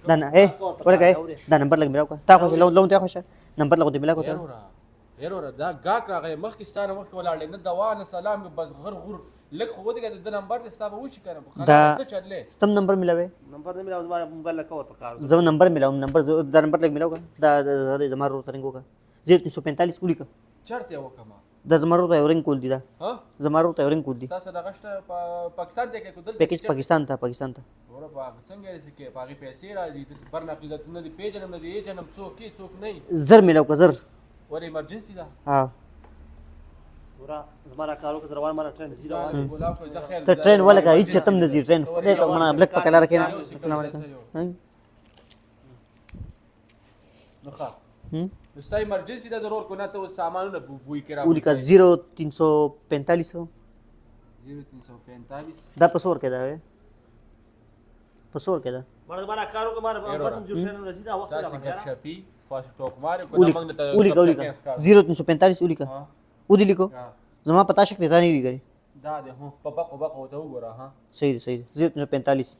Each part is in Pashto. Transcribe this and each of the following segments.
دا نه ورګه دا نمبر لګ میراو کا تا خو لون ته خوشه نمبر لګو دې ملا کو ته یاره دا گاک راغی مخکې ستانه مخکې ولاړې نه دوا نه سلام بس غر لک خو دې د نمبر دې ستابه وشي کنه دا څه چللې ستم نمبر ملاوي نمبر نه ملاو ما موبایل لکه وته کار زو نمبر ملاو نمبر دا نمبر لګ میلاو کا دا زمارو ترنګو کا 0345 ولیکا چرته وکما دا زمارو ته ورنګ کول دي دا ها زمارو ته ورنګ کول دي تاسو دغه پاکستان ته کې کودل پیکیج پاکستان ته ور په څنګه رسې کې پاغي پیسې راځي د پر نقیدت نه دی پیژنم نه دی جنم څوک کې څوک نه زر میلاو کا زر ور ایمرجنسي دا ها ورا زمارا کارو کې روان مارا ټرین زیرو ګلاب کو ځ خیر ته ټرین ولګه هیڅ چتم نزي ټرین دې ته منا بلک پکلا رکھے السلام علیکم نو ښه نو ایمرجنسي دا ضرور کو نه ته سامانونه بوې کرا ولیکا 0345 0345 دا پسور کې دا پسور کې دا زمارا کارو کې مارا بس جو ټرین رسیدا وخت تاسو ګپ شپي خاص ټوک ماره کو نه موږ ته ولیکا 0345 ولیکا ودی لیکو زما پتا شک دیتا نہیں لګی دا ده هو پپا کو بقو ته وګوره ها صحیح 0345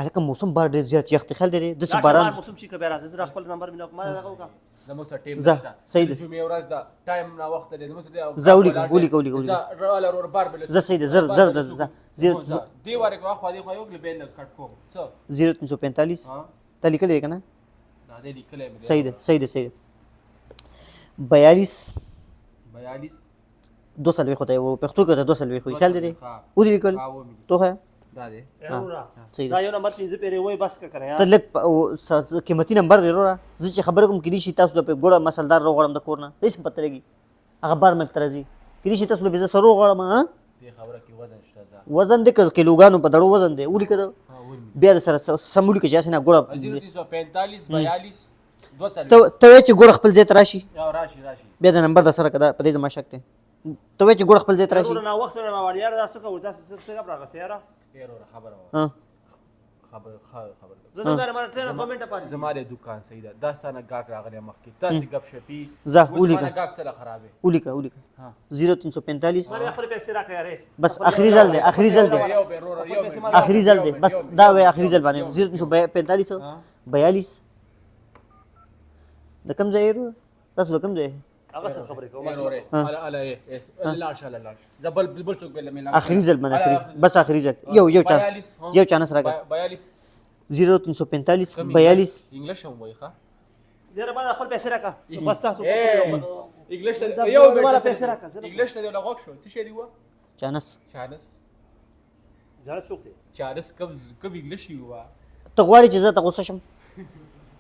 الکه موسم بار ډیر زیات یخت خل دی د باران موسم چې کبه راځي زه خپل نمبر مینه ما راغو کا زموږ سره ټیم زه صحیح دی جمعې ورځ دا ټایم نا وخت دی زموږ سره زه ولیکو زه رال اور بار بل زه صحیح زر دی واره کو خو دی خو یو بین کټ کوم څه 0345 ها ته لیکل کنه دا دې لیکلې صحیح 42 200 ہوتا ہے وہ پختو کے 200 خو خیال دے او دی لیکل تو ہے دا دې صحیح دا یو نمبر 3 پیری وای بس کا کرے ته لک قیمتي نمبر دی را زه چې خبر کوم کلی شي تاسو د ګوره مسلدار رو غړم د کورنه هیڅ پته لګي هغه بار مل ترځي کلی شي تاسو به سره غړم ها دې خبره کې وزن شته وزن د کیلوګانو په دړو وزن دی ولیکه بیا سره سمولي کې جاسه نه ګوره 0345 42 ته چې ګوره خپل ځای تراشي راشي بیا د نمبر د سره کده په دې زما شک ته ته چې ګوره خپل ځای تراشي نه وخت نه ما وړیا دا څه کو دا څه خبره غسیاره خبره ها خبر زه زما ټرین کمنټ پاتې زماره دکان صحیح ده دا سنه گاک راغلی مخکې تاسو غب شپي زه ولیکه گاک چلا خرابه ولیکه ها 0345 ما خپل پیسې راکې یاره بس اخري ځل دی بس دا وای اخري ځل باندې 0345 42 د کم ځای تاسو د کم ځای هغه څه خبرې کوم الله الله زبل بل څوک بل ملا اخري ځل باندې بس اخري ځل یو چانس راغی 42 0345 42 انګلیش هم وای ښا یاره ما خپل پیسې راکا بس تاسو انګلیش ته یو ما پیسې راکا انګلیش ته لغوښ شو څه شي دیو چانس ځاره څوک دی چانس کم انګلیش یو ته غواړې چې زه ته غوسه شم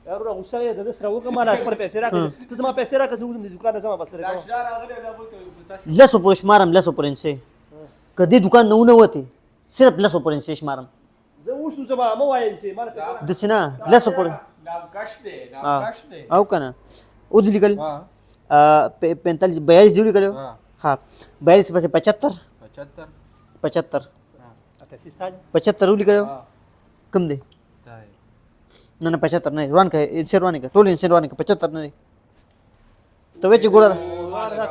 یاره غوسه یې د سره وکم ما خپل پیسې راکا ته ما پیسې راکا زه د دکان ځم بس دا شدار اغله دا بوته لسو پر شمارم لسو پر انسه کدی دکان نه وته صرف لسو پر انسه شمارم زه اوس زما مو وایي چې ما پیسې د سینا لسو پر نام کشته او کنه او د لیکل 45 42 جوړ کړو ها 42 پسې 75 پیسې ستان 75 لیکل کم دی نه 75 نه روان کې انسه روان کې ټول انسه روان کې 75 نه ته وچ ګوره دا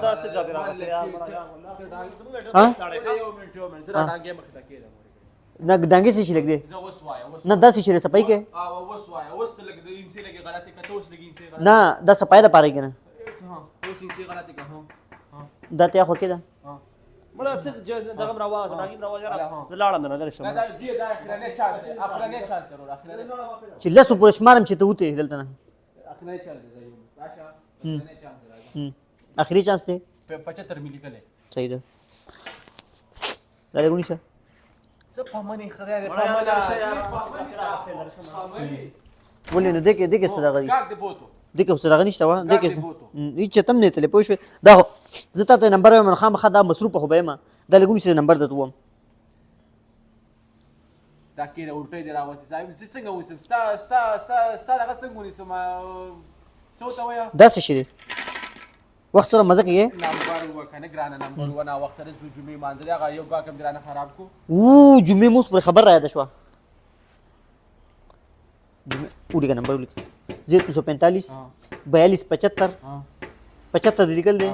تاسو ځګ راغله یار ها یو منټ زرا ډانګې مخ ته کېده نه ډانګې څه شي لګ دی نه داسې شي سپای کې اوس لګ د انسه لګي غلطي کته اوس لګي انسه نه دا سپای د پاره کې نه اوس انسه غلطي که دا ته خو کې دا مړه څه دغه راواز راګي راواز زلاړم نه درشم دا دې دا اخرنه چانس ضرور اخرنه چې لسو پر شمارم چې ته وته دلته نه اخرنه چانس دی راشه اخرنه چانس راځي اخري چانس ته 75 ملي کله صحیح ده دا لګونی شه څه پمنه خدای دې ولې نه دګه صدقه دي کاک دې بوتو دغه صدقه نشته وا دغه هیڅ تم نه تل پوه شو دا زه ته نمبر من خام خدا مصروف خو به ما دا لګونی شه نمبر د توم دا کېره ورټې دی راوسی صاحب څنګه وسم ستا هغه څنګه ونیسم څه ته ویا دا څه شي وخت سره مزه کوي نمبر وکنه ګرانه نمبر ونه وخت د جمعې مانځل هغه یو گاکم ګرانه خراب کو او جمعې موس پر خبر را ده شو وړي نمبر ولیک 0345 42 75 75 دی لیکل دی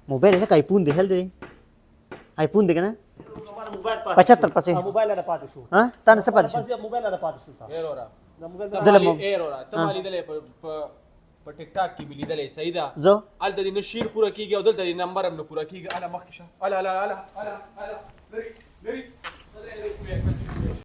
موبایل ده آیفون دی هل دی آیفون دی کنه موبایل 75 پسې موبایل نه پاتې شو ها تا نه څه پاتې شو موبایل نه پاتې شو ډیر اورا دا موبایل ته دله مالي مو- ایر وره ته مالي دلې په ټیک ټاک کې ملي دلې صحیح ده زه هلته دې نه شیر پوره کېږي او دلته دې نمبر هم نه پوره کېږي اله مخکې شه اله اله اله اله اله لرې لرې